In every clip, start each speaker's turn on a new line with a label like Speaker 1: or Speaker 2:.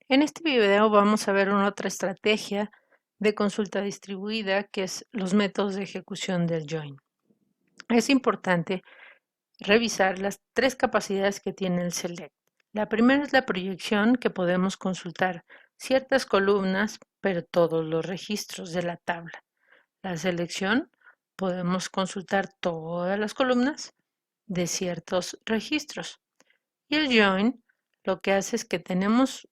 Speaker 1: En este video vamos a ver una otra estrategia de consulta distribuida, que es los métodos de ejecución del join. Es importante revisar las tres capacidades que tiene el select. La primera es la proyección, que podemos consultar ciertas columnas, pero todos los registros de la tabla. La selección, podemos consultar todas las columnas de ciertos registros. Y el join lo que hace es que tenemos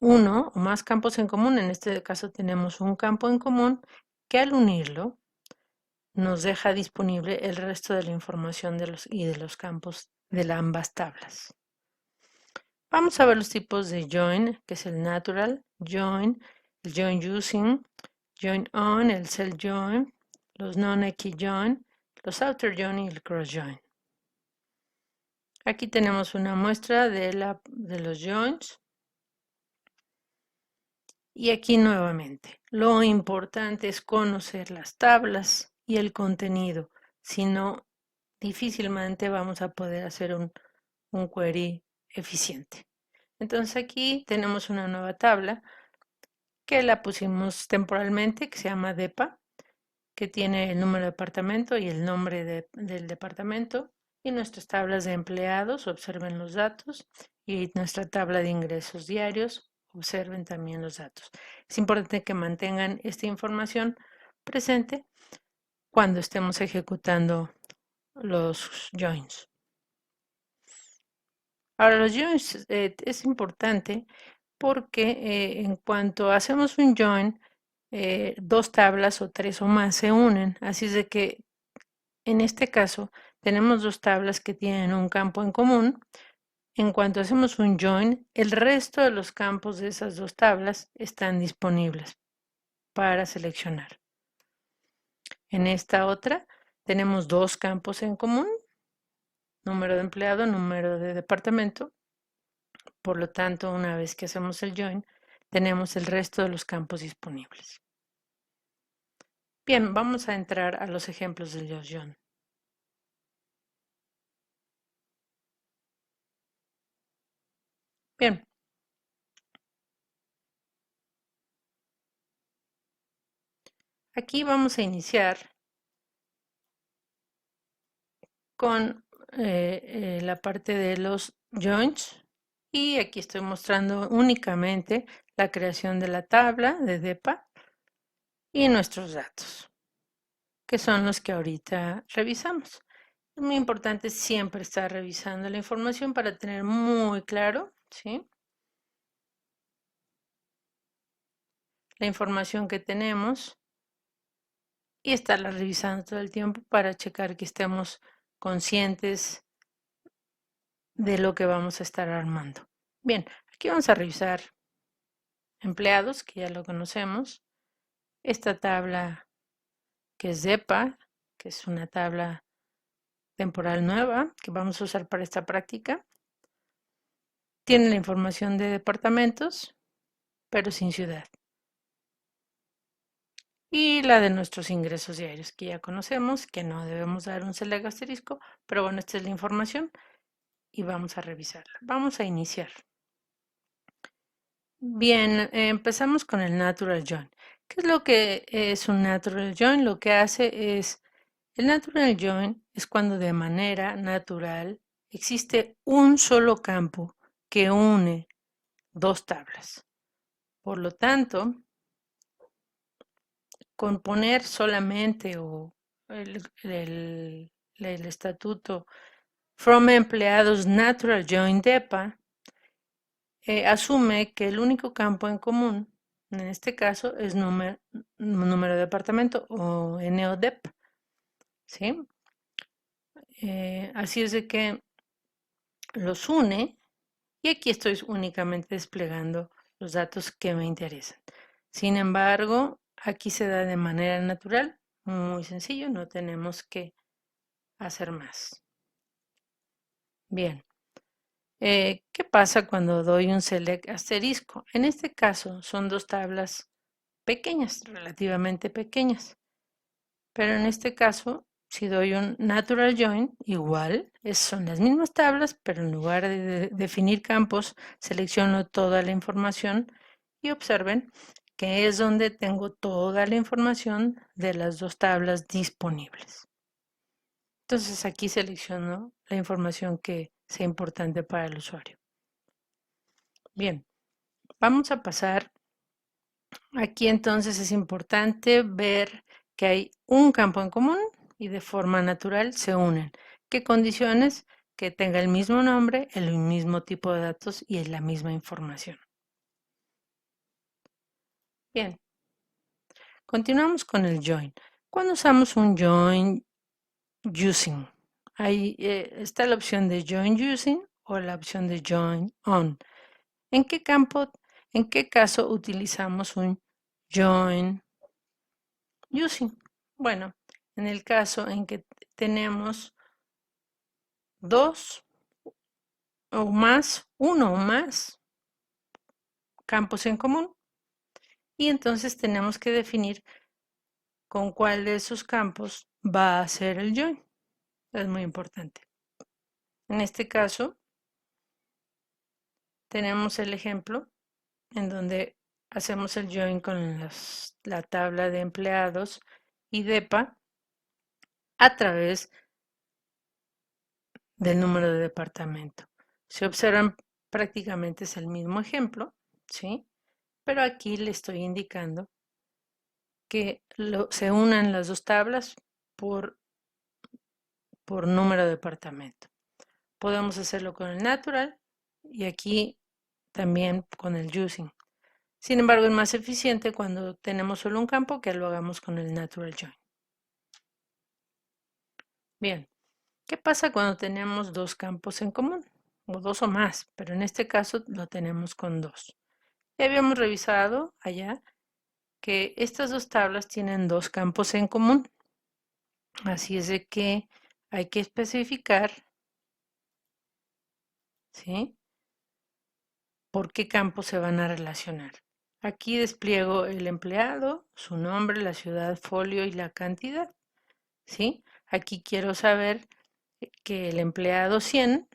Speaker 1: uno o más campos en común. En este caso tenemos un campo en común que al unirlo nos deja disponible el resto de la información de los campos de ambas tablas. Vamos a ver los tipos de join, que es el natural join, el join using, join on, el self join, los non-key join, los outer join y el cross join. Aquí tenemos una muestra de los joins. Y aquí nuevamente, lo importante es conocer las tablas y el contenido, si no, difícilmente vamos a poder hacer un query eficiente. Entonces aquí tenemos una nueva tabla que la pusimos temporalmente, que se llama DEPA, que tiene el número de departamento y el nombre del departamento, y nuestras tablas de empleados, observen los datos, y nuestra tabla de ingresos diarios, observen también los datos. Es importante que mantengan esta información presente cuando estemos ejecutando los joins. Ahora, los joins es importante porque en cuanto hacemos un join, dos tablas o tres o más se unen. Así es de que en este caso tenemos dos tablas que tienen un campo en común. En cuanto hacemos un join, el resto de los campos de esas dos tablas están disponibles para seleccionar. En esta otra tenemos dos campos en común, número de empleado, número de departamento. Por lo tanto, una vez que hacemos el join, tenemos el resto de los campos disponibles. Bien, vamos a entrar a los ejemplos del join. Bien. Aquí vamos a iniciar con la parte de los joins, y aquí estoy mostrando únicamente la creación de la tabla de DEPA y nuestros datos, que son los que ahorita revisamos. Es muy importante siempre estar revisando la información para tener muy claro, ¿sí?, la información que tenemos y estarla revisando todo el tiempo para checar que estemos conscientes de lo que vamos a estar armando. Bien, aquí vamos a revisar empleados, que ya lo conocemos. Esta tabla que es DEPA, que es una tabla temporal nueva que vamos a usar para esta práctica. Tiene la información de departamentos, pero sin ciudad. Y la de nuestros ingresos diarios, que ya conocemos, que no debemos dar un select asterisco, pero bueno, esta es la información y vamos a revisarla. Vamos a iniciar. Bien, empezamos con el natural join. ¿Qué es lo que es un natural join? Lo que hace es, el natural join es cuando de manera natural existe un solo campo que une dos tablas. Por lo tanto, con poner solamente o el estatuto from empleados natural join DEPA, asume que el único campo en común, en este caso, es número de departamento o NODEP, ¿sí? Así es de que los une, y aquí estoy únicamente desplegando los datos que me interesan. Sin embargo, aquí se da de manera natural, muy sencillo, no tenemos que hacer más. Bien. ¿Qué pasa cuando doy un select asterisco? En este caso son dos tablas pequeñas, relativamente pequeñas, pero en este caso si doy un natural join, igual, son las mismas tablas, pero en lugar de definir campos, selecciono toda la información y observen que es donde tengo toda la información de las dos tablas disponibles. Entonces aquí selecciono la información que sea importante para el usuario. Bien, vamos a pasar. Aquí entonces es importante ver que hay un campo en común y de forma natural se unen. ¿Qué condiciones? Que tenga el mismo nombre, el mismo tipo de datos y la misma información. Bien, continuamos con el join. Cuando usamos un join using, ahí está la opción de join using o la opción de join on. ¿En qué campo, en qué caso utilizamos un join using? Bueno, en el caso en que tenemos dos o más, uno o más campos en común y entonces tenemos que definir con cuál de esos campos va a ser el join. Es muy importante. En este caso, tenemos el ejemplo en donde hacemos el join con la tabla de empleados y DEPA a través del número de departamento. Si observan, prácticamente es el mismo ejemplo, ¿sí? Pero aquí le estoy indicando que se unan las dos tablas por número de departamento. Podemos hacerlo con el natural y aquí también con el using. Sin embargo, es más eficiente cuando tenemos solo un campo que lo hagamos con el natural join. Bien, ¿qué pasa cuando tenemos dos campos en común? O dos o más, pero en este caso lo tenemos con dos. Ya habíamos revisado allá que estas dos tablas tienen dos campos en común. Así es de que hay que especificar, ¿sí?, por qué campos se van a relacionar. Aquí despliego el empleado, su nombre, la ciudad, folio y la cantidad, ¿sí? Aquí quiero saber que el empleado 100,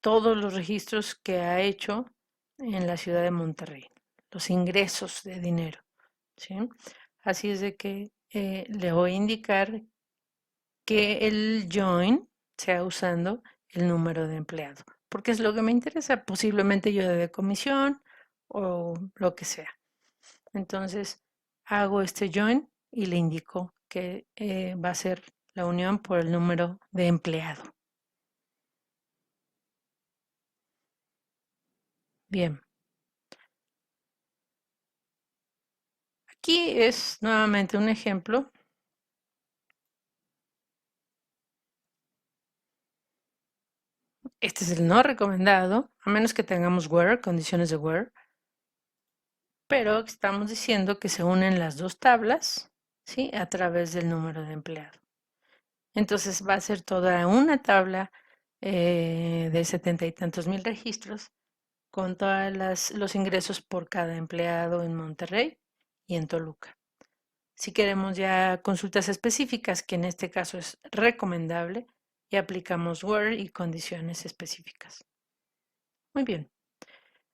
Speaker 1: todos los registros que ha hecho en la ciudad de Monterrey, los ingresos de dinero, ¿sí? Así es de que le voy a indicar que el join sea usando el número de empleado, porque es lo que me interesa, posiblemente yo de comisión o lo que sea. Entonces hago este join y le indico que va a ser la unión por el número de empleado. Bien. Aquí es nuevamente un ejemplo. Este es el no recomendado, a menos que tengamos where, condiciones de where, pero estamos diciendo que se unen las dos tablas, ¿sí?, a través del número de empleado. Entonces va a ser toda una tabla de 70 y tantos mil registros con todos los ingresos por cada empleado en Monterrey y en Toluca. Si queremos ya consultas específicas, que en este caso es recomendable, y aplicamos where y condiciones específicas. Muy bien.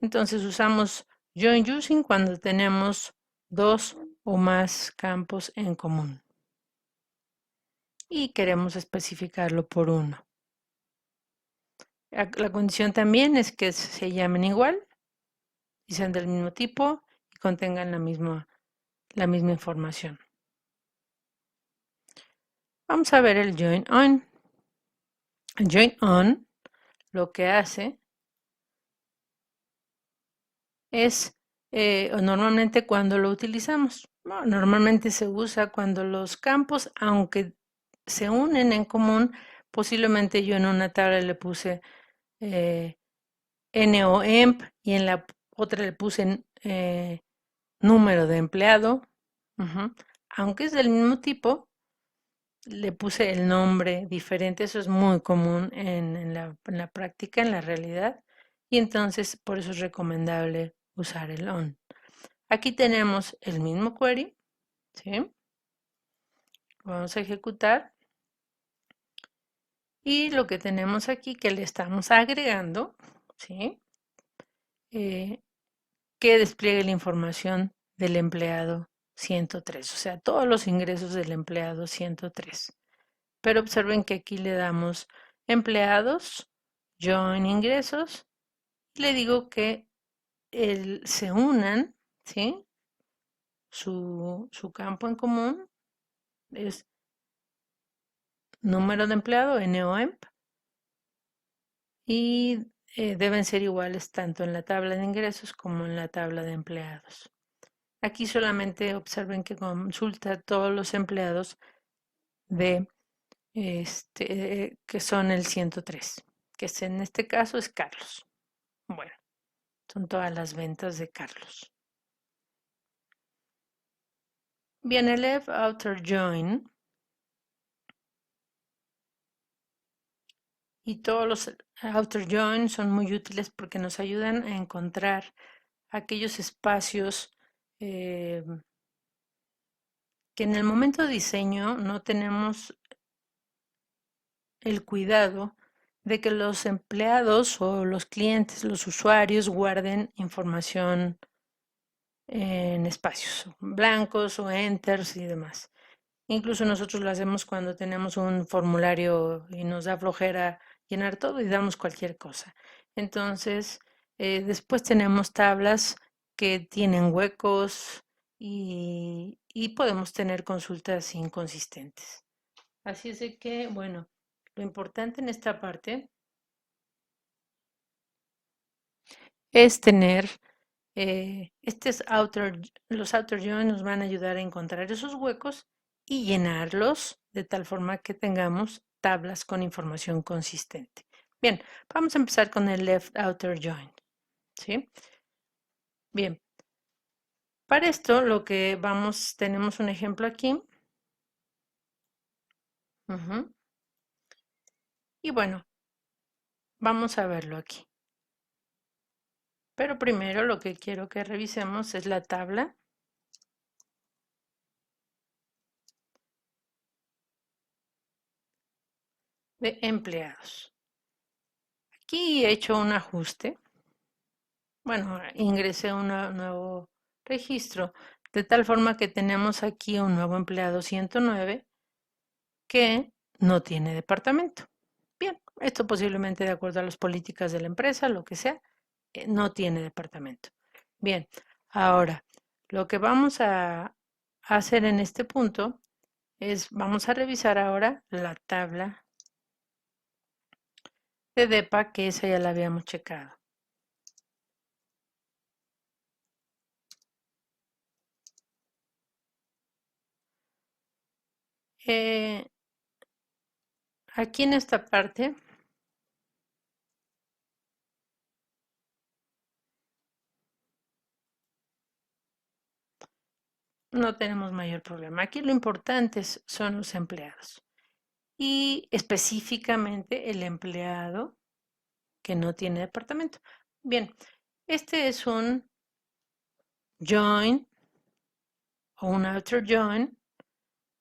Speaker 1: Entonces usamos join using cuando tenemos dos o más campos en común y queremos especificarlo por uno. La condición también es que se llamen igual y sean del mismo tipo y contengan la misma información. Vamos a ver el join on. El join on lo que hace es normalmente cuando lo utilizamos. Bueno, normalmente se usa cuando los campos, aunque se unen en común, posiblemente yo en una tabla le puse NOEMP y en la otra le puse número de empleado. Aunque es del mismo tipo, le puse el nombre diferente. Eso es muy común en la práctica, en la realidad. Y entonces, por eso es recomendable usar el on. Aquí tenemos el mismo query, ¿sí?, vamos a ejecutar. Y lo que tenemos aquí que le estamos agregando, ¿sí? Que despliegue la información del empleado 103, o sea, todos los ingresos del empleado 103. Pero observen que aquí le damos empleados, join ingresos, y le digo que se unan, ¿sí? Su campo en común es número de empleado, NOEMP, y deben ser iguales tanto en la tabla de ingresos como en la tabla de empleados. Aquí solamente observen que consulta todos los empleados de que son el 103, que en este caso es Carlos. Bueno, son todas las ventas de Carlos. Bien, el if outer join y todos los outer join son muy útiles porque nos ayudan a encontrar aquellos espacios que en el momento de diseño no tenemos el cuidado de que los empleados o los clientes, los usuarios guarden información en espacios blancos o enters y demás. Incluso nosotros lo hacemos cuando tenemos un formulario y nos da flojera llenar todo y damos cualquier cosa. Entonces, después tenemos tablas que tienen huecos y podemos tener consultas inconsistentes. Así es de que, bueno, lo importante en esta parte es tener los outer join nos van a ayudar a encontrar esos huecos y llenarlos de tal forma que tengamos tablas con información consistente. Bien, vamos a empezar con el left outer join. ¿Sí? Bien, para esto lo que tenemos un ejemplo aquí. Y bueno, vamos a verlo aquí. Pero primero lo que quiero que revisemos es la tabla de empleados. Aquí he hecho un ajuste. Bueno, ingresé un nuevo registro, de tal forma que tenemos aquí un nuevo empleado 109 que no tiene departamento. Bien, esto posiblemente de acuerdo a las políticas de la empresa, lo que sea, no tiene departamento. Bien, ahora, lo que vamos a hacer en este punto es, vamos a revisar ahora la tabla de DEPA, que esa ya la habíamos checado. Aquí en esta parte no tenemos mayor problema. Aquí lo importante son los empleados y específicamente el empleado que no tiene departamento. Bien, este es un join o un outer join.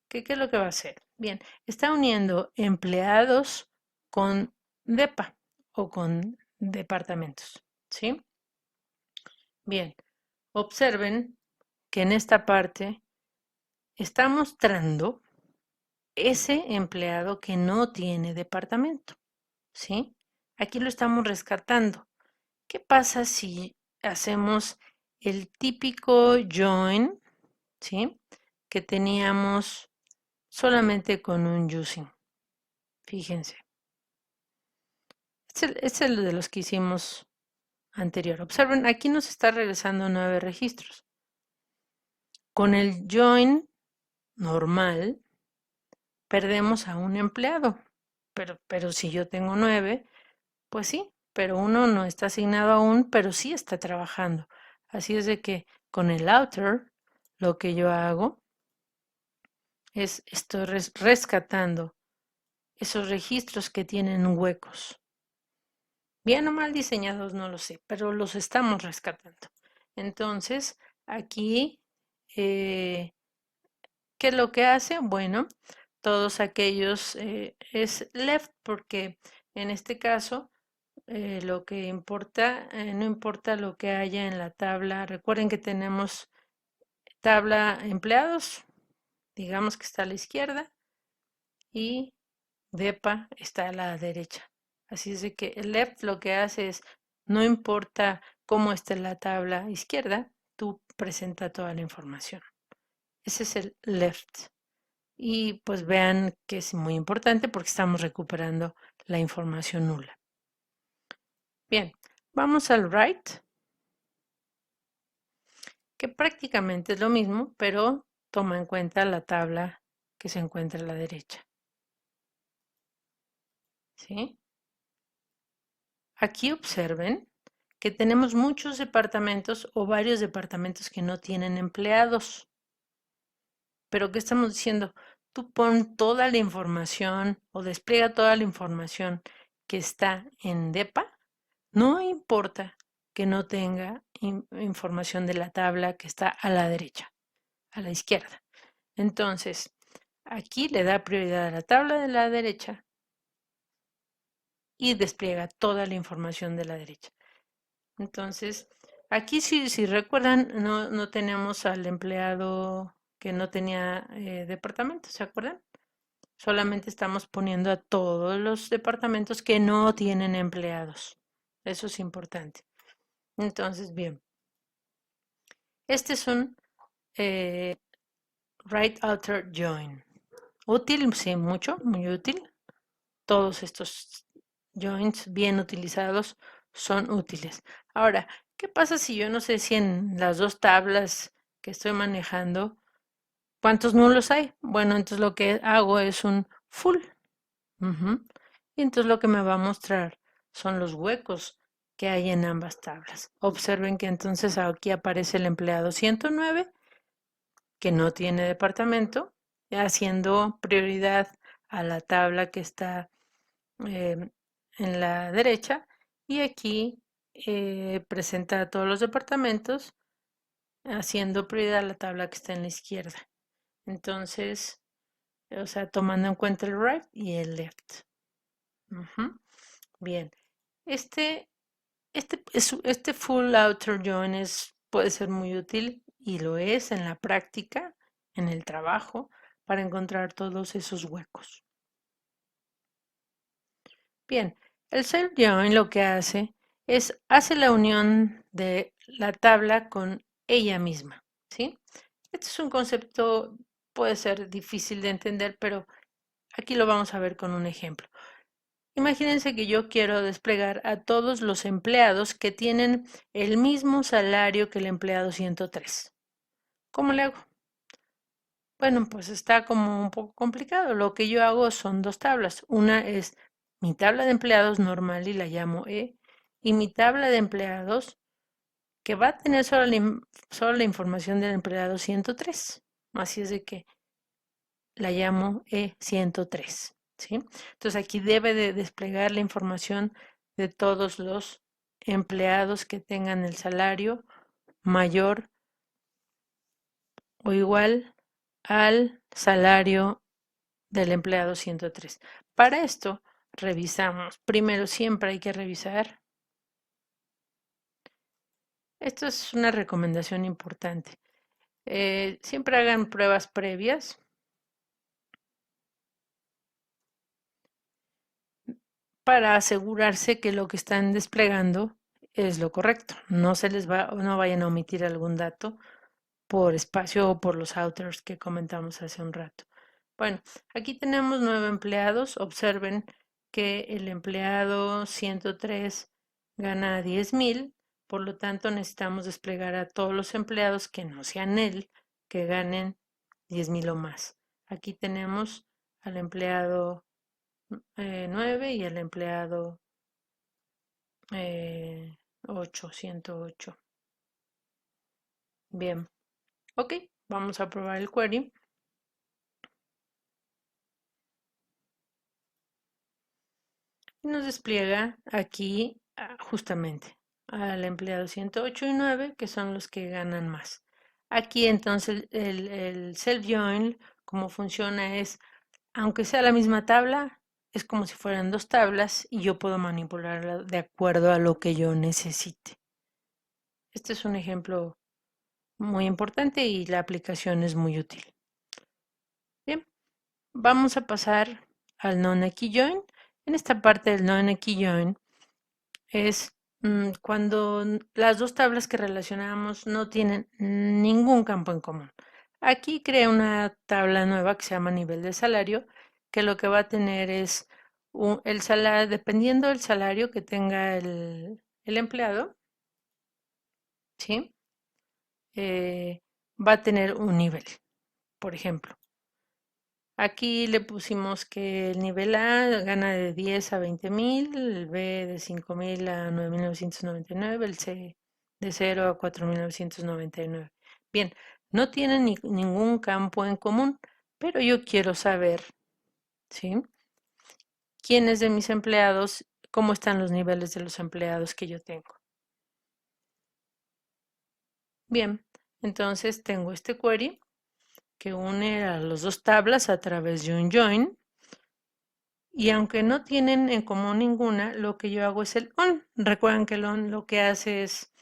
Speaker 1: ¿Qué es lo que va a hacer? Bien, está uniendo empleados con DEPA o con departamentos. ¿Sí? Bien, observen que en esta parte está mostrando ese empleado que no tiene departamento, ¿sí? Aquí lo estamos rescatando. ¿Qué pasa si hacemos el típico join, ¿sí? Que teníamos solamente con un using. Fíjense. Es el de los que hicimos anterior. Observen, aquí nos está regresando 9 registros. Con el join normal, perdemos a un empleado. Pero si yo tengo 9, pues sí, pero uno no está asignado aún, pero sí está trabajando. Así es de que con el outer, lo que yo hago es estoy rescatando esos registros que tienen huecos. Bien o mal diseñados, no lo sé, pero los estamos rescatando. Entonces, aquí ¿Qué es lo que hace? Bueno, todos aquellos es left porque en este caso lo que importa, no importa lo que haya en la tabla. Recuerden que tenemos tabla empleados, digamos que está a la izquierda y DEPA está a la derecha. Así es de que el left lo que hace es, no importa cómo esté la tabla izquierda, tú presenta toda la información. Ese es el left. Y pues vean que es muy importante porque estamos recuperando la información nula. Bien, vamos al right, que prácticamente es lo mismo, pero toma en cuenta la tabla que se encuentra a la derecha. ¿Sí? Aquí observen que tenemos muchos departamentos o varios departamentos que no tienen empleados. Pero ¿qué estamos diciendo? Tú pon toda la información o despliega toda la información que está en DEPA. No importa que no tenga información de la tabla que está a la derecha, a la izquierda. Entonces, aquí le da prioridad a la tabla de la derecha y despliega toda la información de la derecha. Entonces, aquí si recuerdan, no tenemos al empleado que no tenía departamento, ¿se acuerdan? Solamente estamos poniendo a todos los departamentos que no tienen empleados. Eso es importante. Entonces, bien, este es un right outer join. Útil, sí, mucho, muy útil. Todos estos joins bien utilizados son útiles. Ahora, ¿qué pasa si yo no sé si en las dos tablas que estoy manejando, cuántos nulos hay? Bueno, entonces lo que hago es un full. Y entonces lo que me va a mostrar son los huecos que hay en ambas tablas. Observen que entonces aquí aparece el empleado 109, que no tiene departamento, haciendo prioridad a la tabla que está en la derecha, y aquí presenta todos los departamentos, haciendo prioridad a la tabla que está en la izquierda. Entonces, o sea, tomando en cuenta el right y el left. Bien, este, este full outer join puede ser muy útil y lo es en la práctica, en el trabajo, para encontrar todos esos huecos. Bien, el self join lo que hace la unión de la tabla con ella misma, ¿sí? Este es un concepto, puede ser difícil de entender, pero aquí lo vamos a ver con un ejemplo. Imagínense que yo quiero desplegar a todos los empleados que tienen el mismo salario que el empleado 103. ¿Cómo le hago? Bueno, pues está como un poco complicado. Lo que yo hago son dos tablas. Una es mi tabla de empleados normal y la llamo E, y mi tabla de empleados que va a tener solo la información del empleado 103. Así es de que la llamo E103, ¿sí? Entonces aquí debe de desplegar la información de todos los empleados que tengan el salario mayor o igual al salario del empleado 103. Para esto, revisamos. Primero, siempre hay que revisar. Esto es una recomendación importante. Siempre hagan pruebas previas para asegurarse que lo que están desplegando es lo correcto. No vayan a omitir algún dato por espacio o por los outers que comentamos hace un rato. Bueno, aquí tenemos 9 empleados. Observen que el empleado 103 gana 10,000, por lo tanto necesitamos desplegar a todos los empleados que no sean él, que ganen 10,000 o más. Aquí tenemos al empleado 9 y al empleado 8, 108. Bien, ok, vamos a probar el query. Nos despliega aquí justamente al empleado 108 y 9, que son los que ganan más. Aquí entonces el self-join, como funciona es, aunque sea la misma tabla, es como si fueran dos tablas y yo puedo manipularla de acuerdo a lo que yo necesite. Este es un ejemplo muy importante y la aplicación es muy útil. Bien, vamos a pasar al non-key join. En esta parte del non-key join es cuando las dos tablas que relacionamos no tienen ningún campo en común. Aquí crea una tabla nueva que se llama nivel de salario, que lo que va a tener es el salario, dependiendo del salario que tenga el empleado, ¿sí? Va a tener un nivel, por ejemplo. Aquí le pusimos que el nivel A gana de 10 a 20,000, el B de 5,000 a 9,999, el C de 0 a 4,999. Bien, no tienen ningún campo en común, pero yo quiero saber, ¿sí? ¿Quiénes de mis empleados, cómo están los niveles de los empleados que yo tengo? Bien, entonces tengo este query que une a las dos tablas a través de un join. Y aunque no tienen en común ninguna, lo que yo hago es el on. Recuerden que el on lo que hace es,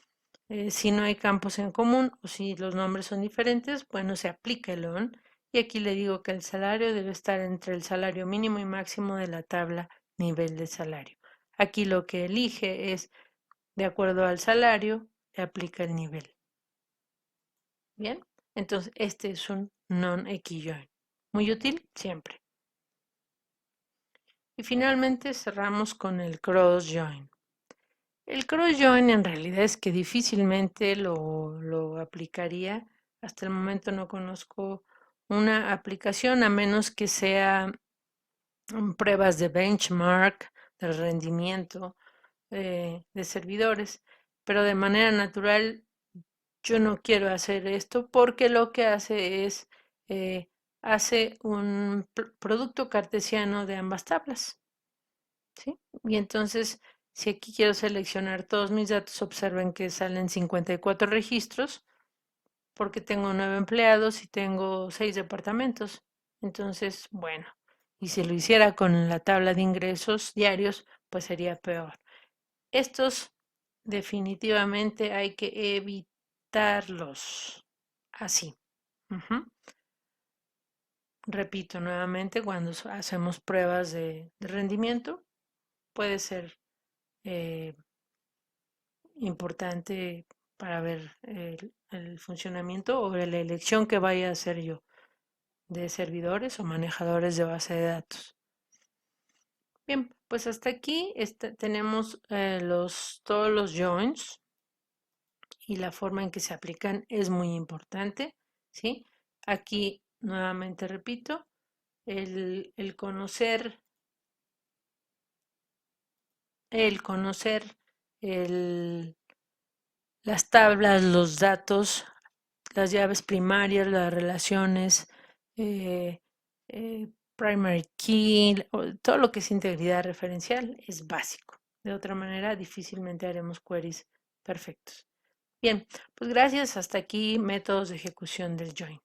Speaker 1: si no hay campos en común o si los nombres son diferentes, bueno, se aplica el on. Y aquí le digo que el salario debe estar entre el salario mínimo y máximo de la tabla nivel de salario. Aquí lo que elige es, de acuerdo al salario, le aplica el nivel. Bien, entonces este es un non-equijoin. Muy útil siempre. Y finalmente cerramos con el cross join. El cross join en realidad es que difícilmente lo aplicaría. Hasta el momento no conozco una aplicación a menos que sea pruebas de benchmark, de rendimiento de servidores. Pero de manera natural yo no quiero hacer esto porque lo que hace es hace un producto cartesiano de ambas tablas. ¿Sí? Y entonces, si aquí quiero seleccionar todos mis datos, observen que salen 54 registros porque tengo 9 empleados y tengo 6 departamentos. Entonces, bueno, y si lo hiciera con la tabla de ingresos diarios, pues sería peor. Estos definitivamente hay que evitarlos así. Repito nuevamente, cuando hacemos pruebas de rendimiento, puede ser eh, importante para ver el funcionamiento o la elección que vaya a hacer yo de servidores o manejadores de base de datos. Bien, pues hasta aquí tenemos todos los joins y la forma en que se aplican es muy importante, ¿sí? Aquí nuevamente repito, el conocer, el conocer las tablas, los datos, las llaves primarias, las relaciones, eh, primary key, todo lo que es integridad referencial es básico. De otra manera, difícilmente haremos queries perfectos. Bien, pues gracias. Hasta aquí métodos de ejecución del join.